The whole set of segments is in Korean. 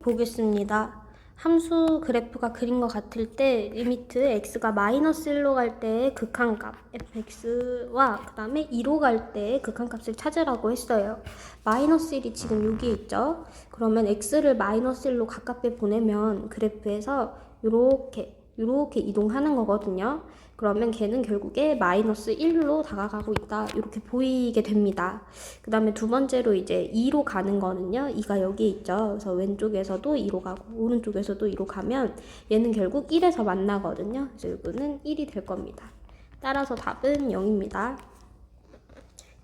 보겠습니다. 함수 그래프가 그린 것 같을 때 리미트 x가 마이너스 1로 갈 때의 극한값 fx와 그 다음에 2로 갈 때의 극한값을 찾으라고 했어요. 마이너스 1이 지금 여기에 있죠. 그러면 x를 마이너스 1로 가깝게 보내면 그래프에서 이렇게 이동하는 거거든요. 그러면 걔는 결국에 마이너스 1로 다가가고 있다, 이렇게 보이게 됩니다. 그 다음에 두 번째로 이제 2로 가는 거는요, 2가 여기에 있죠. 그래서 왼쪽에서도 2로 가고 오른쪽에서도 2로 가면 얘는 결국 1에서 만나거든요. 그래서 이거는 1이 될 겁니다. 따라서 답은 0입니다.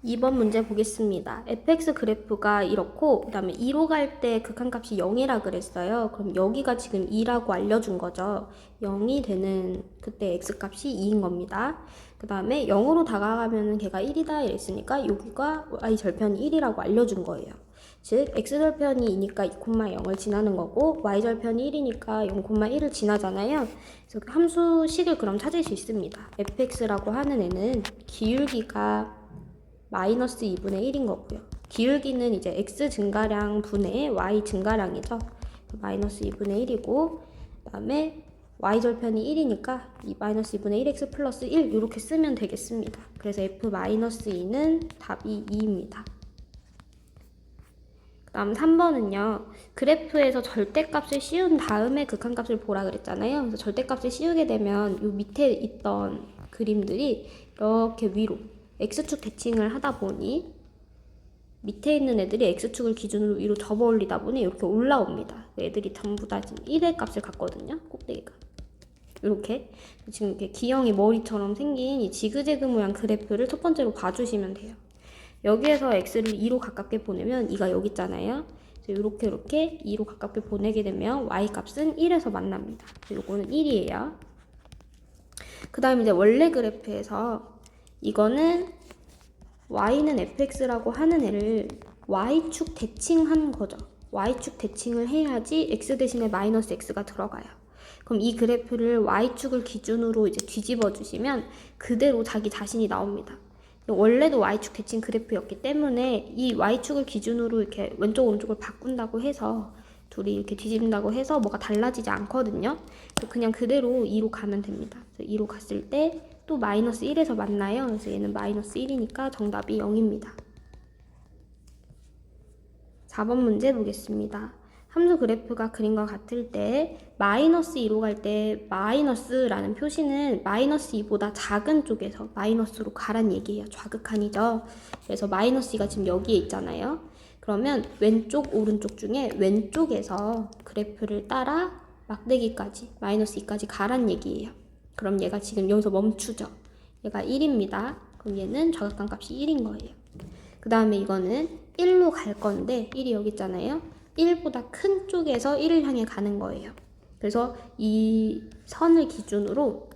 2번 문제 보겠습니다. fx 그래프가 이렇고 그 다음에 2로 갈 때 극한값이 0이라 그랬어요. 그럼 여기가 지금 2라고 알려준 거죠. 0이 되는 그때 x값이 2인 겁니다. 그 다음에 0으로 다가가면 걔가 1이다 이랬으니까 여기가 y절편이 1이라고 알려준 거예요. 즉 x절편이 2니까 2,0을 지나는 거고 y절편이 1이니까 0,1을 지나잖아요. 그래서 함수식을 그럼 찾을 수 있습니다. fx라고 하는 애는 기울기가 마이너스 2분의 1인 거고요. 기울기는 이제 x 증가량 분의 y 증가량이죠. 마이너스 2분의 1이고 그 다음에 y절편이 1이니까 이 마이너스 2분의 1x 플러스 1 이렇게 쓰면 되겠습니다. 그래서 f-2는 답이 2입니다. 그 다음 3번은요. 그래프에서 절대값을 씌운 다음에 극한값을 보라 그랬잖아요. 그래서 절대값을 씌우게 되면 요 밑에 있던 그림들이 이렇게 위로 x축 대칭을 하다 보니 밑에 있는 애들이 x축을 기준으로 위로 접어 올리다 보니 이렇게 올라옵니다. 애들이 전부 다 지금 1의 값을 갖거든요. 꼭대기가. 이렇게 지금 이렇게 기형이 머리처럼 생긴 이 지그재그 모양 그래프를 첫 번째로 봐주시면 돼요. 여기에서 x를 2로 가깝게 보내면 2가 여기 있잖아요. 이렇게 2로 가깝게 보내게 되면 y 값은 1에서 만납니다. 요거는 1이에요. 그 다음에 이제 원래 그래프에서 이거는 y는 fx라고 하는 애를 y축 대칭한 거죠. y축 대칭을 해야지 x 대신에 마이너스 x가 들어가요. 그럼 이 그래프를 y축을 기준으로 이제 뒤집어 주시면 그대로 자기 자신이 나옵니다. 원래도 y축 대칭 그래프였기 때문에 이 y축을 기준으로 이렇게 왼쪽 오른쪽을 바꾼다고 해서 둘이 이렇게 뒤집는다고 해서 뭐가 달라지지 않거든요. 그냥 그대로 2로 가면 됩니다. 2로 갔을 때 또 마이너스 1에서 만나요. 그래서 얘는 마이너스 1이니까 정답이 0입니다. 4번 문제 보겠습니다. 함수 그래프가 그린 것 같을 때 마이너스 2로 갈 때 마이너스라는 표시는 마이너스 2보다 작은 쪽에서 마이너스로 가란 얘기예요. 좌극한이죠. 그래서 마이너스 2가 지금 여기에 있잖아요. 그러면 왼쪽 오른쪽 중에 왼쪽에서 그래프를 따라 막대기까지 마이너스 2까지 가란 얘기예요. 그럼 얘가 지금 여기서 멈추죠. 얘가 1입니다. 그럼 얘는 좌극한 값이 1인 거예요. 그 다음에 이거는 1로 갈 건데 1이 여기 있잖아요. 1보다 큰 쪽에서 1을 향해 가는 거예요. 그래서 이 선을 기준으로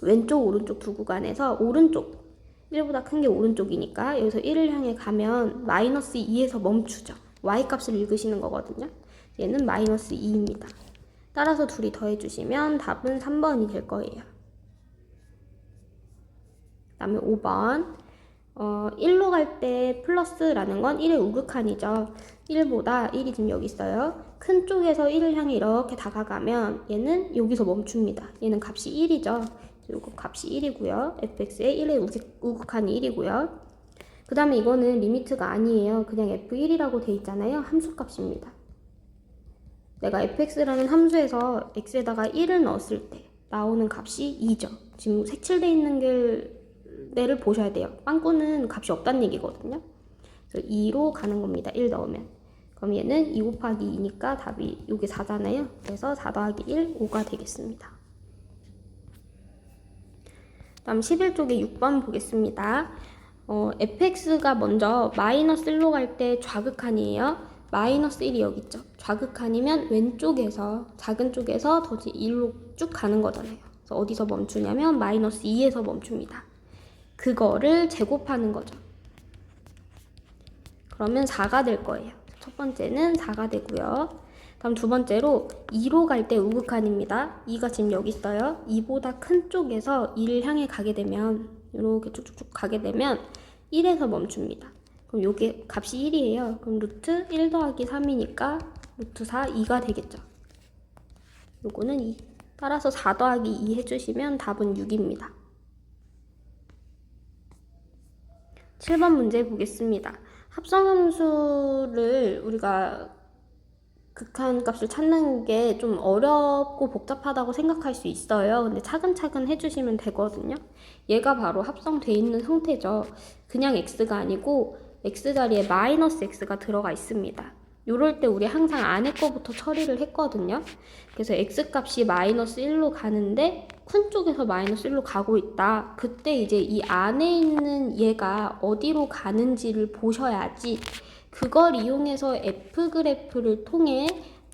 왼쪽 오른쪽 두 구간에서 오른쪽 1보다 큰 게 오른쪽이니까 여기서 1을 향해 가면 마이너스 2에서 멈추죠. y값을 읽으시는 거거든요. 얘는 마이너스 2입니다. 따라서 둘이 더해주시면 답은 3번이 될 거예요. 그 다음에 5번 1로 갈 때 플러스라는 건 1의 우극한이죠. 1보다 1이 지금 여기 있어요. 큰 쪽에서 1을 향해 이렇게 다가가면 얘는 여기서 멈춥니다. 얘는 값이 1이죠. 이거 값이 1이고요. fx의 1의 우극한이 1이고요. 그 다음에 이거는 리미트가 아니에요. 그냥 f1이라고 돼 있잖아요. 함수값입니다. 내가 fx라는 함수에서 x에다가 1을 넣었을 때 나오는 값이 2죠. 지금 색칠되어 있는 데를 보셔야 돼요. 빵꾸는 값이 없다는 얘기거든요. 그래서 2로 가는 겁니다. 1 넣으면. 그럼 얘는 2 곱하기 2니까 답이 여기 4잖아요. 그래서 4 더하기 1, 5가 되겠습니다. 다음 11쪽에 6번 보겠습니다. fx가 먼저 마이너스 1로 갈 때 좌극한이에요. 마이너스 1이 여기 있죠. 좌극한이면 왼쪽에서 작은 쪽에서 더지 1로 쭉 가는 거잖아요. 그래서 어디서 멈추냐면 마이너스 2에서 멈춥니다. 그거를 제곱하는 거죠. 그러면 4가 될 거예요. 첫 번째는 4가 되고요. 다음 두 번째로 2로 갈 때 우극한입니다. 2가 지금 여기 있어요. 2보다 큰 쪽에서 2를 향해 가게 되면 이렇게 쭉쭉쭉 가게 되면 1에서 멈춥니다. 그럼 요게 값이 1이에요. 그럼 루트 1 더하기 3이니까 루트 4, 2가 되겠죠. 요거는 2. 따라서 4 더하기 2 해주시면 답은 6입니다. 7번 문제 보겠습니다. 합성함수를 우리가 극한값을 찾는 게 좀 어렵고 복잡하다고 생각할 수 있어요. 근데 차근차근 해주시면 되거든요. 얘가 바로 합성돼 있는 형태죠. 그냥 x가 아니고 x 자리에 마이너스 x가 들어가 있습니다. 요럴 때 우리 항상 안에 거부터 처리를 했거든요. 그래서 x값이 마이너스 1로 가는데 큰 쪽에서 마이너스 1로 가고 있다. 그때 이제 이 안에 있는 얘가 어디로 가는지를 보셔야지 그걸 이용해서 F그래프를 통해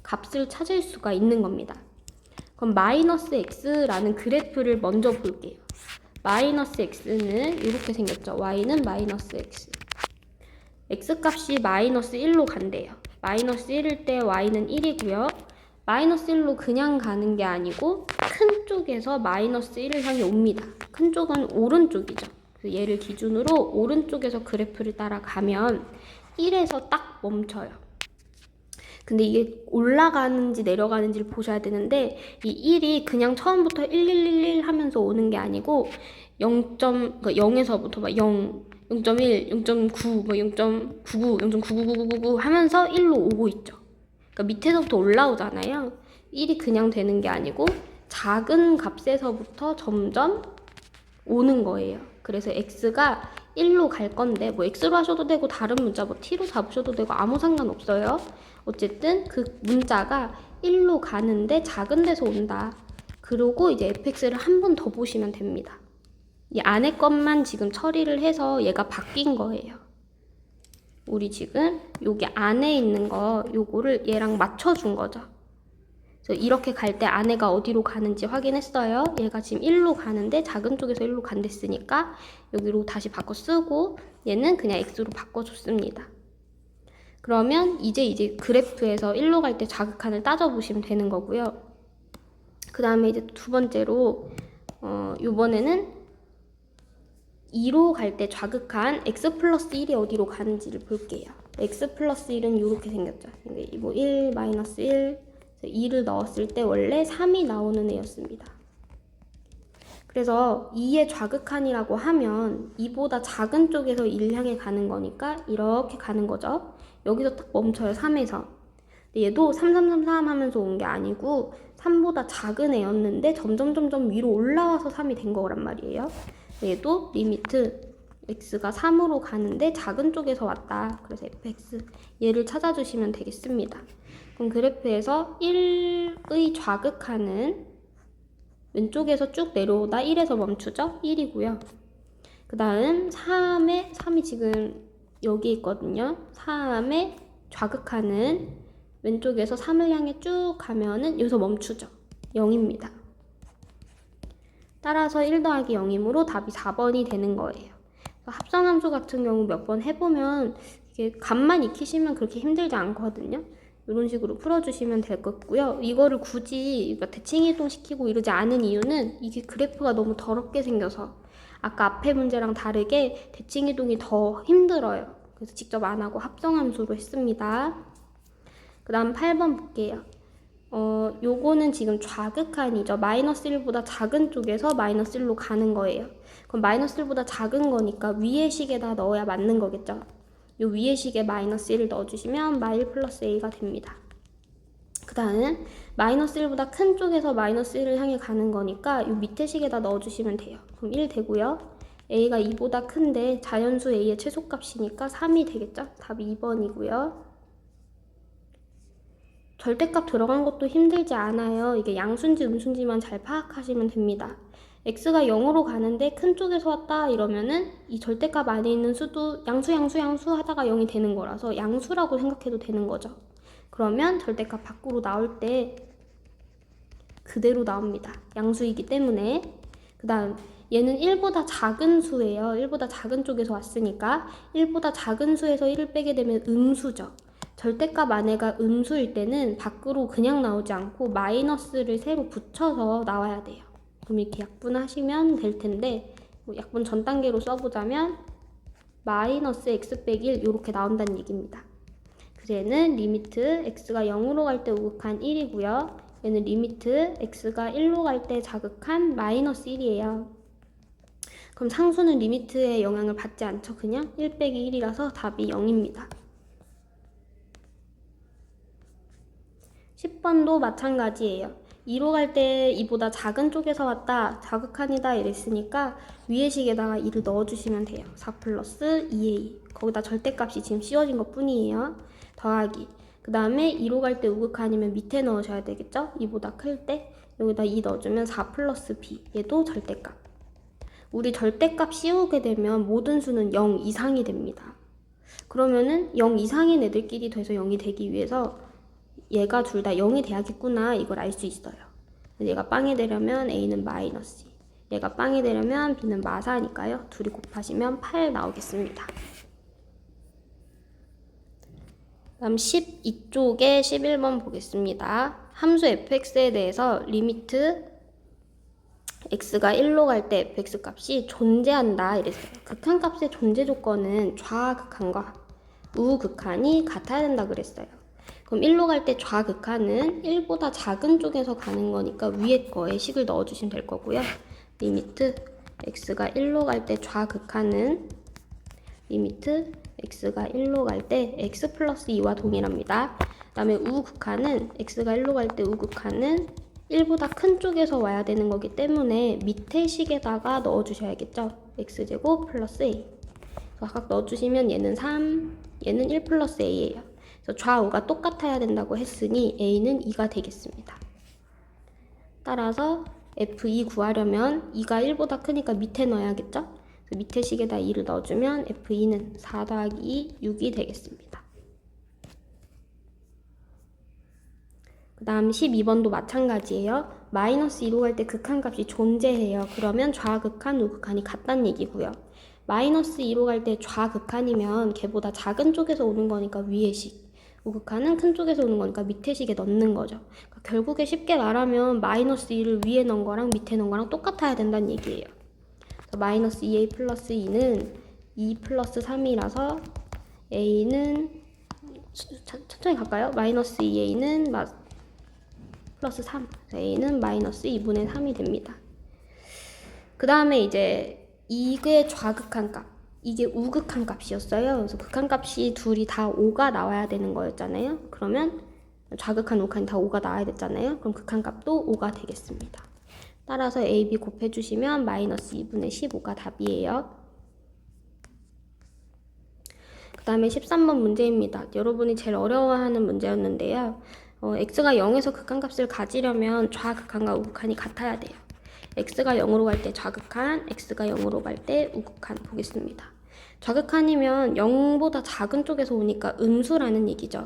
값을 찾을 수가 있는 겁니다. 그럼 마이너스 x라는 그래프를 먼저 볼게요. 마이너스 x는 이렇게 생겼죠. y는 마이너스 x. x값이 마이너스 1로 간대요. 마이너스 1일 때 y는 1이고요. 마이너스 1로 그냥 가는 게 아니고 큰 쪽에서 마이너스 1을 향해 옵니다. 큰 쪽은 오른쪽이죠. 그래서 얘를 기준으로 오른쪽에서 그래프를 따라가면 1에서 딱 멈춰요. 근데 이게 올라가는지 내려가는지를 보셔야 되는데 이 1이 그냥 처음부터 1111 하면서 오는 게 아니고 0.0에서부터 막 0, 0.1, 0.9, 뭐 0.99, 0.99999 하면서 1로 오고 있죠. 그러니까 밑에서부터 올라오잖아요. 1이 그냥 되는 게 아니고 작은 값에서부터 점점 오는 거예요. 그래서 x가 1로 갈 건데 뭐 x로 하셔도 되고 다른 문자 뭐 t로 잡으셔도 되고 아무 상관없어요. 어쨌든 그 문자가 1로 가는데 작은 데서 온다. 그리고 이제 fx를 한 번 더 보시면 됩니다. 이 안에 것만 지금 처리를 해서 얘가 바뀐 거예요. 우리 지금 여기 안에 있는 거 요거를 얘랑 맞춰준 거죠. 그래서 이렇게 갈 때 안에가 어디로 가는지 확인했어요. 얘가 지금 1로 가는데 작은 쪽에서 1로 간댔으니까 여기로 다시 바꿔 쓰고 얘는 그냥 x로 바꿔줬습니다. 그러면 이제 그래프에서 1로 갈 때 자극한을 따져보시면 되는 거고요. 그 다음에 이제 두 번째로 요번에는 2로 갈 때 좌극한 x 플러스 1이 어디로 가는지를 볼게요. x 플러스 1은 이렇게 생겼죠. 뭐 1, 마이너스 1, 2를 넣었을 때 원래 3이 나오는 애였습니다. 그래서 2의 좌극한이라고 하면 2보다 작은 쪽에서 1 향해 가는 거니까 이렇게 가는 거죠. 여기서 딱 멈춰요. 3에서. 얘도 3, 3, 3, 3 하면서 온 게 아니고 3보다 작은 애였는데 점점 위로 올라와서 3이 된 거란 말이에요. 얘도 리미트 x가 3으로 가는데 작은 쪽에서 왔다. 그래서 fx 얘를 찾아주시면 되겠습니다. 그럼 그래프에서 1의 좌극하는 왼쪽에서 쭉 내려오다 1에서 멈추죠? 1이고요. 그 다음 3이 지금 여기 있거든요. 3의 좌극하는 왼쪽에서 3을 향해 쭉 가면은 여기서 멈추죠. 0입니다. 따라서 1 더하기 0이므로 답이 4번이 되는 거예요. 합성함수 같은 경우 몇 번 해보면 이게 값만 익히시면 그렇게 힘들지 않거든요. 이런 식으로 풀어주시면 될 것 같고요. 이거를 굳이 대칭이동 시키고 이러지 않은 이유는 이게 그래프가 너무 더럽게 생겨서 아까 앞에 문제랑 다르게 대칭이동이 더 힘들어요. 그래서 직접 안 하고 합성함수로 했습니다. 그 다음 8번 볼게요. 요거는 지금 좌극한이죠. 마이너스 1보다 작은 쪽에서 마이너스 1로 가는 거예요. 그럼 마이너스 1보다 작은 거니까 위의 식에다 넣어야 맞는 거겠죠. 요 위의 식에 마이너스 1을 넣어주시면 마일 플러스 a가 됩니다. 그 다음 마이너스 1보다 큰 쪽에서 마이너스 1을 향해 가는 거니까 요 밑에 식에다 넣어주시면 돼요. 그럼 1 되고요. a가 2보다 큰데 자연수 a의 최소값이니까 3이 되겠죠. 답이 2번이고요. 절대값 들어간 것도 힘들지 않아요. 이게 양수인지 음수인지만 잘 파악하시면 됩니다. x가 0으로 가는데 큰 쪽에서 왔다 이러면은 이 절대값 안에 있는 수도 양수 하다가 0이 되는 거라서 양수라고 생각해도 되는 거죠. 그러면 절대값 밖으로 나올 때 그대로 나옵니다. 양수이기 때문에. 그 다음 얘는 1보다 작은 수예요. 1보다 작은 쪽에서 왔으니까 1보다 작은 수에서 1을 빼게 되면 음수죠. 절대값 안에가 음수일 때는 밖으로 그냥 나오지 않고 마이너스를 새로 붙여서 나와야 돼요. 그럼 이렇게 약분하시면 될 텐데 약분 전 단계로 써보자면 마이너스 x 빼기 1 이렇게 나온다는 얘기입니다. 그래서 얘는 리미트 x가 0으로 갈 때 우극한 1이고요. 얘는 리미트 x가 1로 갈 때 자극한 마이너스 1이에요. 그럼 상수는 리미트의 영향을 받지 않죠. 그냥 1 빼기 1이라서 답이 0입니다. 10번도 마찬가지예요. 2로 갈 때 2보다 작은 쪽에서 왔다, 자극한이다 이랬으니까 위의 식에다가 2를 넣어주시면 돼요. 4 플러스 2a. 거기다 절대값이 지금 씌워진 것 뿐이에요. 더하기. 그 다음에 2로 갈 때 우극한이면 밑에 넣으셔야 되겠죠? 2보다 클 때 여기다 2 넣어주면 4 플러스 b. 얘도 절대값. 우리 절대값 씌우게 되면 모든 수는 0 이상이 됩니다. 그러면은 0 이상인 애들끼리 돼서 0이 되기 위해서 얘가 둘 다 0이 돼야겠구나 이걸 알 수 있어요. 얘가 빵이 되려면 a는 마이너스 2, 얘가 빵이 되려면 b는 마사니까요. 둘이 곱하시면 8 나오겠습니다. 다음 12쪽에 11번 보겠습니다. 함수 fx에 대해서 리미트 x가 1로 갈 때 fx 값이 존재한다 이랬어요. 극한값의 존재 조건은 좌극한과 우극한이 같아야 된다 그랬어요. 그럼 1로 갈 때 좌극한은 1보다 작은 쪽에서 가는 거니까 위에 거에 식을 넣어주시면 될 거고요. 리미트 x가 1로 갈 때 좌극한은 리미트 x가 1로 갈 때 x 플러스 2와 동일합니다. 그 다음에 우극한은 x가 1로 갈 때 우극한은 1보다 큰 쪽에서 와야 되는 거기 때문에 밑에 식에다가 넣어주셔야겠죠. x제곱 플러스 a. 각각 넣어주시면 얘는 3, 얘는 1 플러스 a예요. 그래서 좌우가 똑같아야 된다고 했으니 a는 2가 되겠습니다. 따라서 f2 구하려면 2가 1보다 크니까 밑에 넣어야겠죠. 그래서 밑에 식에다 2를 넣어주면 f2는 4 더하기 2, 6이 되겠습니다. 그 다음 12번도 마찬가지예요. 마이너스 2로 갈 때 극한값이 존재해요. 그러면 좌극한, 우극한이 같다는 얘기고요. 마이너스 2로 갈 때 좌극한이면 걔보다 작은 쪽에서 오는 거니까 위에 식, 우극한은 큰 쪽에서 오는 거니까 밑에 식에 넣는 거죠. 그러니까 결국에 쉽게 말하면 마이너스 2를 위에 넣은 거랑 밑에 넣은 거랑 똑같아야 된다는 얘기예요. 그래서 마이너스 2a 플러스 2는 2 플러스 3이라서 a는 천천히 갈까요? 마이너스 2a는 플러스 3, a는 마이너스 2분의 3이 됩니다. 그 다음에 이제 이게 좌극한 값, 이게 우극한 값이었어요. 그래서 극한 값이 둘이 다 5가 나와야 되는 거였잖아요. 그러면 좌극한, 우극한이 다 5가 나와야 됐잖아요. 그럼 극한 값도 5가 되겠습니다. 따라서 a, b 곱해주시면 마이너스 2분의 15가 답이에요. 그 다음에 13번 문제입니다. 여러분이 제일 어려워하는 문제였는데요. x가 0에서 극한값을 가지려면 좌극한과 우극한이 같아야 돼요. x가 0으로 갈 때 좌극한, x가 0으로 갈 때 우극한 보겠습니다. 좌극한이면 0보다 작은 쪽에서 오니까 음수라는 얘기죠.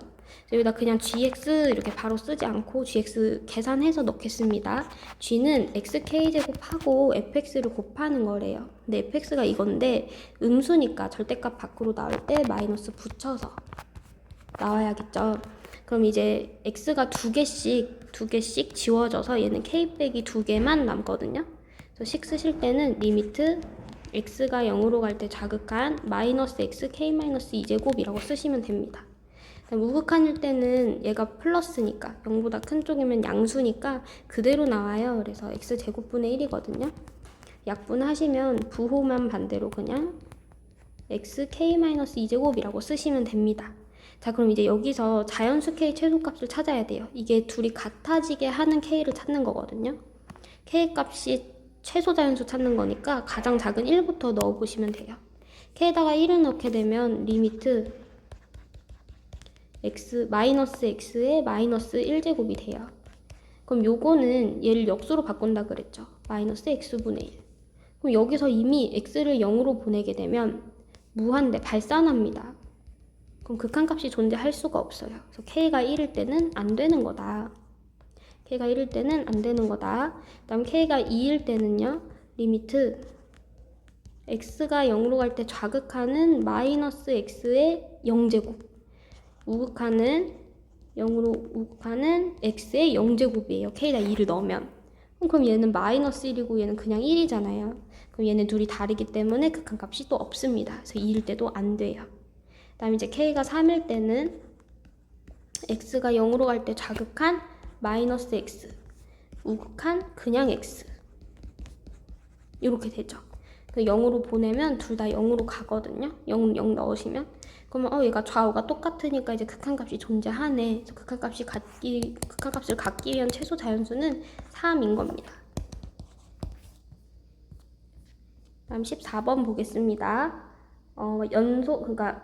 여기다 그냥 gx 이렇게 바로 쓰지 않고 gx 계산해서 넣겠습니다. g는 xk제곱하고 fx를 곱하는 거래요. 근데 fx가 이건데 음수니까 절대값 밖으로 나올 때 마이너스 붙여서 나와야겠죠. 그럼 이제 x가 두 개씩 지워져서 얘는 k 빼기 2개만 남거든요. 그래서 식 쓰실 때는 리미트 x가 0으로 갈 때 좌극한 마이너스 x k 마이너스 2제곱이라고 쓰시면 됩니다. 우극한일 때는 얘가 플러스니까 0보다 큰 쪽이면 양수니까 그대로 나와요. 그래서 x제곱분의 1이거든요. 약분하시면 부호만 반대로 그냥 x k 마이너스 2제곱이라고 쓰시면 됩니다. 자, 그럼 이제 여기서 자연수 k 최소값을 찾아야 돼요. 이게 둘이 같아지게 하는 k를 찾는 거거든요. k 값이 최소 자연수 찾는 거니까 가장 작은 1부터 넣어보시면 돼요. k에다가 1을 넣게 되면 리미트 x, 마이너스 x의 마이너스 1제곱이 돼요. 그럼 요거는 얘를 역수로 바꾼다 그랬죠. 마이너스 x분의 1. 그럼 여기서 이미 x를 0으로 보내게 되면 무한대 발산합니다. 그럼 극한값이 존재할 수가 없어요. 그래서 k가 1일 때는 안 되는 거다. k가 1일 때는 안 되는 거다. 그 다음 k가 2일 때는요. 리미트 x가 0으로 갈 때 좌극하는 마이너스 x의 0제곱, 우극하는 0으로 우극하는 x의 0제곱이에요. k에다 2를 넣으면. 그럼 얘는 마이너스 1이고 얘는 그냥 1이잖아요. 그럼 얘네 둘이 다르기 때문에 극한값이 또 없습니다. 그래서 2일 때도 안 돼요. 그 다음에 이제 k가 3일 때는 x가 0으로 갈 때 좌극한 마이너스 x, 우극한 그냥 x 이렇게 되죠. 0으로 보내면 둘 다 0으로 가거든요. 0 넣으시면. 그러면 얘가 좌우가 똑같으니까 이제 극한값이 존재하네. 그래서 극한값을 갖기 위한 최소 자연수는 3인 겁니다. 다음 14번 보겠습니다. 그러니까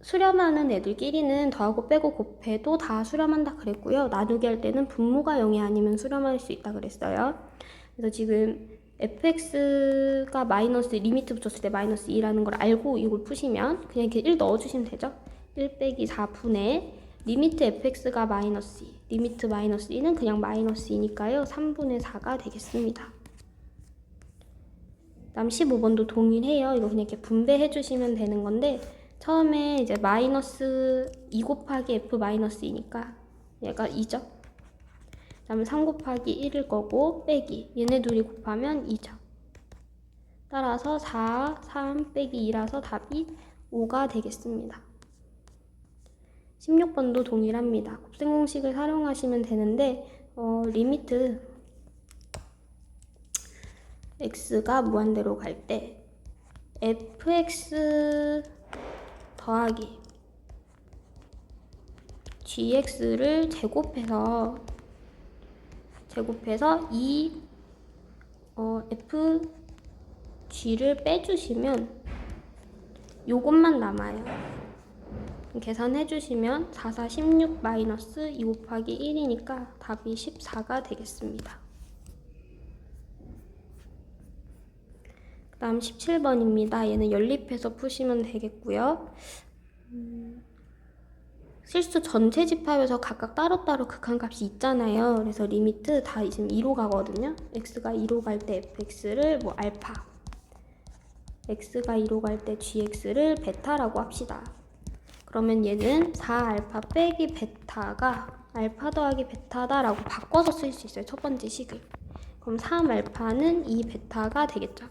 수렴하는 애들끼리는 더하고 빼고 곱해도 다 수렴한다 그랬고요. 나누기 할 때는 분모가 0이 아니면 수렴할 수 있다 그랬어요. 그래서 지금 fx가 마이너스 리미트 붙였을 때 마이너스 2라는 걸 알고 이걸 푸시면 그냥 이렇게 1 넣어주시면 되죠. 1 빼기 4분의 리미트 fx가 마이너스 2, 리미트 마이너스 2는 그냥 마이너스 2니까요. 3분의 4가 되겠습니다. 다음 15번도 동일해요. 이거 그냥 이렇게 분배해 주시면 되는 건데 처음에 이제 마이너스 2 곱하기 f 마이너스 2니까 얘가 2죠. 다음에 3 곱하기 1일 거고 빼기 얘네 둘이 곱하면 2죠. 따라서 4, 3 빼기 2라서 답이 5가 되겠습니다. 16번도 동일합니다. 곱셈 공식을 활용하시면 되는데 리미트 x가 무한대로 갈 때 fx 더하기 gx를 제곱해서 이 fg를 빼주시면 요것만 남아요. 계산해 주시면 4, 4, 16 마이너스 2 곱하기 1이니까 답이 14가 되겠습니다. 그 다음 17번입니다. 얘는 연립해서 푸시면 되겠고요. 실수 전체 집합에서 각각 따로따로 극한값이 있잖아요. 그래서 리미트 다 지금 2로 가거든요. x가 2로 갈 때 fx를 알파, x가 2로 갈 때 gx를 베타라고 합시다. 그러면 얘는 4알파 빼기 베타가 알파 더하기 베타다라고 바꿔서 쓸 수 있어요. 첫 번째 식을. 그럼 3알파는 2베타가 되겠죠.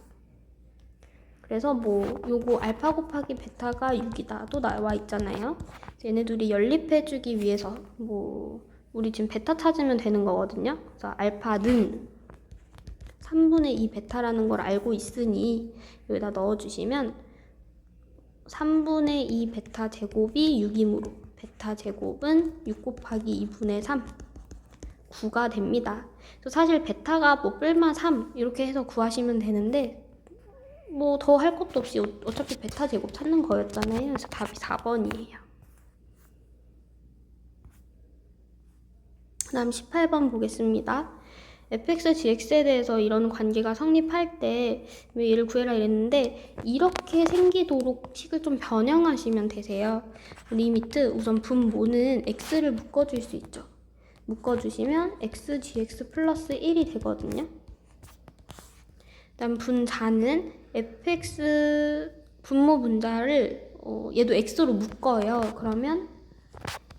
그래서 요거 알파 곱하기 베타가 6이다 또 나와 있잖아요. 얘네 둘이 연립해주기 위해서 우리 지금 베타 찾으면 되는 거거든요. 그래서 알파는 3분의 2 베타라는 걸 알고 있으니 여기다 넣어주시면 3분의 2 베타 제곱이 6이므로 베타 제곱은 6 곱하기 2분의 3 9가 됩니다. 사실 베타가 뿔마 3 이렇게 해서 구하시면 되는데 더 할 것도 없이 어차피 베타 제곱 찾는 거였잖아요. 그래서 답이 4번이에요. 그 다음 18번 보겠습니다. fx, gx에 대해서 이런 관계가 성립할 때 얘를 구해라 이랬는데 이렇게 생기도록 식을 좀 변형하시면 되세요. 리미트 우선 분모는 x를 묶어줄 수 있죠. 묶어주시면 x, gx 플러스 1이 되거든요. 다음 분자는 fx 분모 분자를 얘도 x로 묶어요. 그러면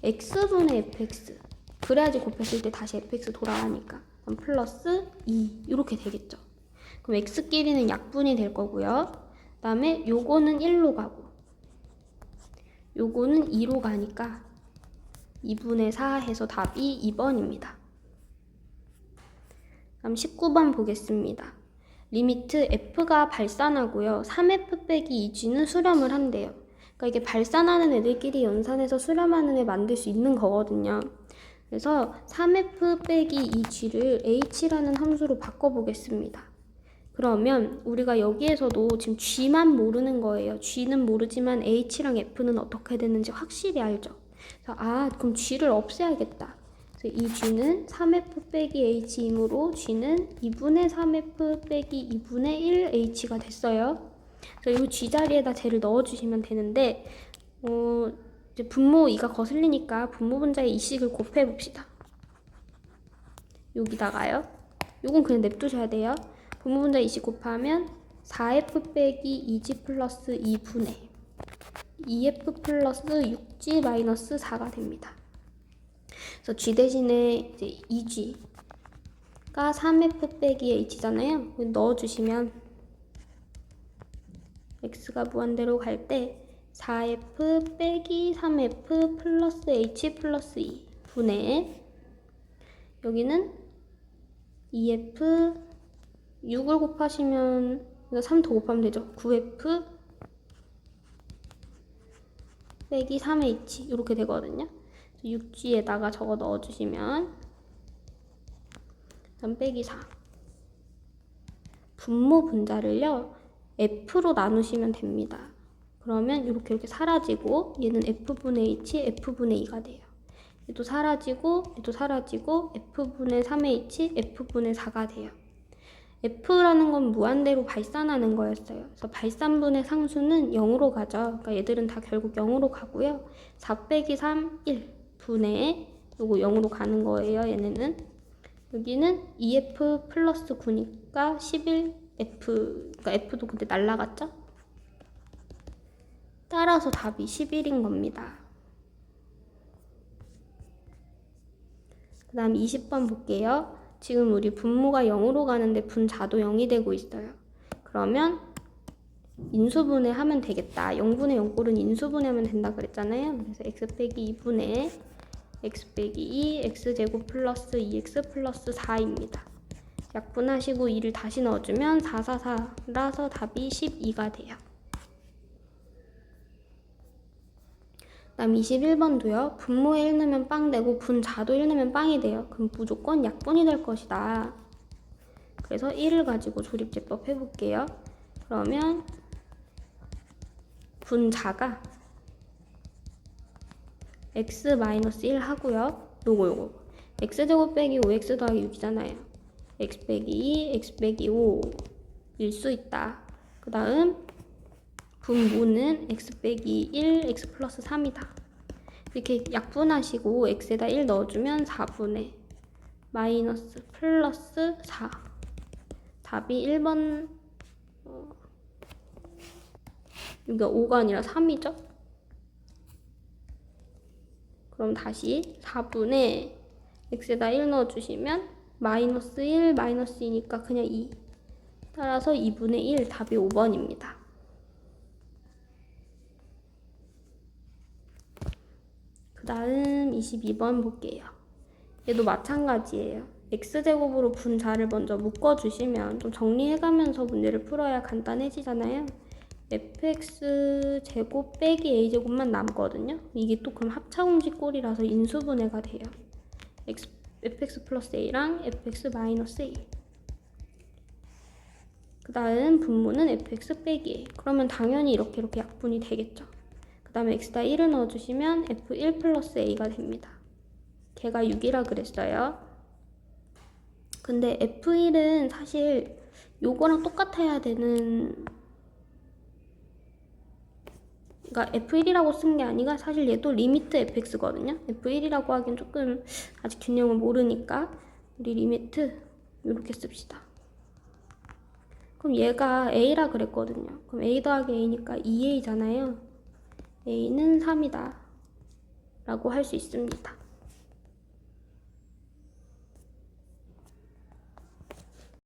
x분의 fx 그래야지 곱했을 때 다시 fx 돌아가니까 그럼 플러스 2 이렇게 되겠죠. 그럼 x끼리는 약분이 될 거고요. 그 다음에 요거는 1로 가고 요거는 2로 가니까 2분의 4 해서 답이 2번입니다. 다음 19번 보겠습니다. 리미트 f가 발산하고요. 3f 빼기 2g는 수렴을 한대요. 그러니까 이게 발산하는 애들끼리 연산해서 수렴하는 애 만들 수 있는 거거든요. 그래서 3f 빼기 2g를 h라는 함수로 바꿔보겠습니다. 그러면 우리가 여기에서도 지금 g만 모르는 거예요. g는 모르지만 h랑 f는 어떻게 되는지 확실히 알죠. 그래서 그럼 g를 없애야겠다. 그래서 이 g는 3f 빼기 h이므로 g는 2분의 3f 빼기 2분의 1h가 됐어요. 그래서 이 g 자리에다 쟤를 넣어주시면 되는데 이제 분모 2가 거슬리니까 분모 분자의 이 식을 곱해봅시다. 여기다가요. 요건 그냥 냅두셔야 돼요. 분모 분자 2식 곱하면 4f 빼기 2g 플러스 2분의 2f 플러스 6g 마이너스 4가 됩니다. 그래서 g 대신에 이제 2g가 3f 빼기 h잖아요. 넣어주시면 x가 무한대로 갈 때 4f 빼기 3f 플러스 h 플러스 2 분의 여기는 2F 6을 곱하시면 3 더 곱하면 되죠. 9F 빼기 3H 이렇게 되거든요. 6G에다가 적어 넣어주시면 그다음 빼기 4 분모 분자를요 F로 나누시면 됩니다. 그러면 이렇게 사라지고 얘는 F분의 H, F분의 2가 돼요. 얘도 사라지고 얘도 사라지고 F분의 3H, F분의 4가 돼요. F라는 건 무한대로 발산하는 거였어요. 그래서 발산분의 상수는 0으로 가죠. 그러니까 얘들은 다 결국 0으로 가고요. 4 빼기 3, 1 분의 요거 0으로 가는 거예요. 얘네는. 여기는 2F 플러스 9니까 11F, 그러니까 F도 근데 날라갔죠? 따라서 답이 11인 겁니다. 그 다음 20번 볼게요. 지금 우리 분모가 0으로 가는데 분자도 0이 되고 있어요. 그러면 인수분해 하면 되겠다. 0분의 0꼴은 인수분해 하면 된다 그랬잖아요. 그래서 x 빼기 2분의 x 빼기 2 x제곱 플러스 2x 플러스 4입니다. 약분하시고 2를 다시 넣어주면 4, 4, 4라서 답이 12가 돼요. 다음 21번도요. 분모에 1 넣으면 빵 되고 분자도 1 넣으면 빵이 돼요. 그럼 무조건 약분이 될 것이다. 그래서 1을 가지고 조립제법 해볼게요. 그러면 분자가 x-1 하고요. 요거 x제곱 빼기 5x 더하기 6이잖아요. x 빼기 2, x 빼기 5일 수 있다. 그 다음 분모는 x 빼기 1, x 플러스 3이다. 이렇게 약분하시고 x에다 1 넣어주면 4분의 마이너스 플러스 4. 답이 1번 여기가 5가 아니라 3이죠? 그럼 다시 4분의 x에다 1 넣어주시면 마이너스 1, 마이너스 2니까 그냥 2. 따라서 2분의 1 답이 5번입니다. 그 다음 22번 볼게요. 얘도 마찬가지예요. x제곱으로 분자를 먼저 묶어주시면 좀 정리해가면서 문제를 풀어야 간단해지잖아요. fx제곱 빼기 a제곱만 남거든요. 이게 또 그럼 합차공식 꼴이라서 인수분해가 돼요. fx 플러스 a랑 fx 마이너스 a. 그 다음 분모는 fx 빼기 a. 그러면 당연히 이렇게 약분이 되겠죠. 그 다음에 x에다 1을 넣어주시면 f1 플러스 a가 됩니다. 걔가 6이라 그랬어요. 근데 f1은 사실 요거랑 똑같아야 되는, 그러니까 f1이라고 쓴 게 아니라 사실 얘도 리미트 fx거든요. f1이라고 하기엔 조금 아직 균형을 모르니까 우리 리미트 이렇게 씁시다. 그럼 얘가 a라 그랬거든요. 그럼 a 더하기 a니까 2a잖아요. a는 3이다 라고 할 수 있습니다.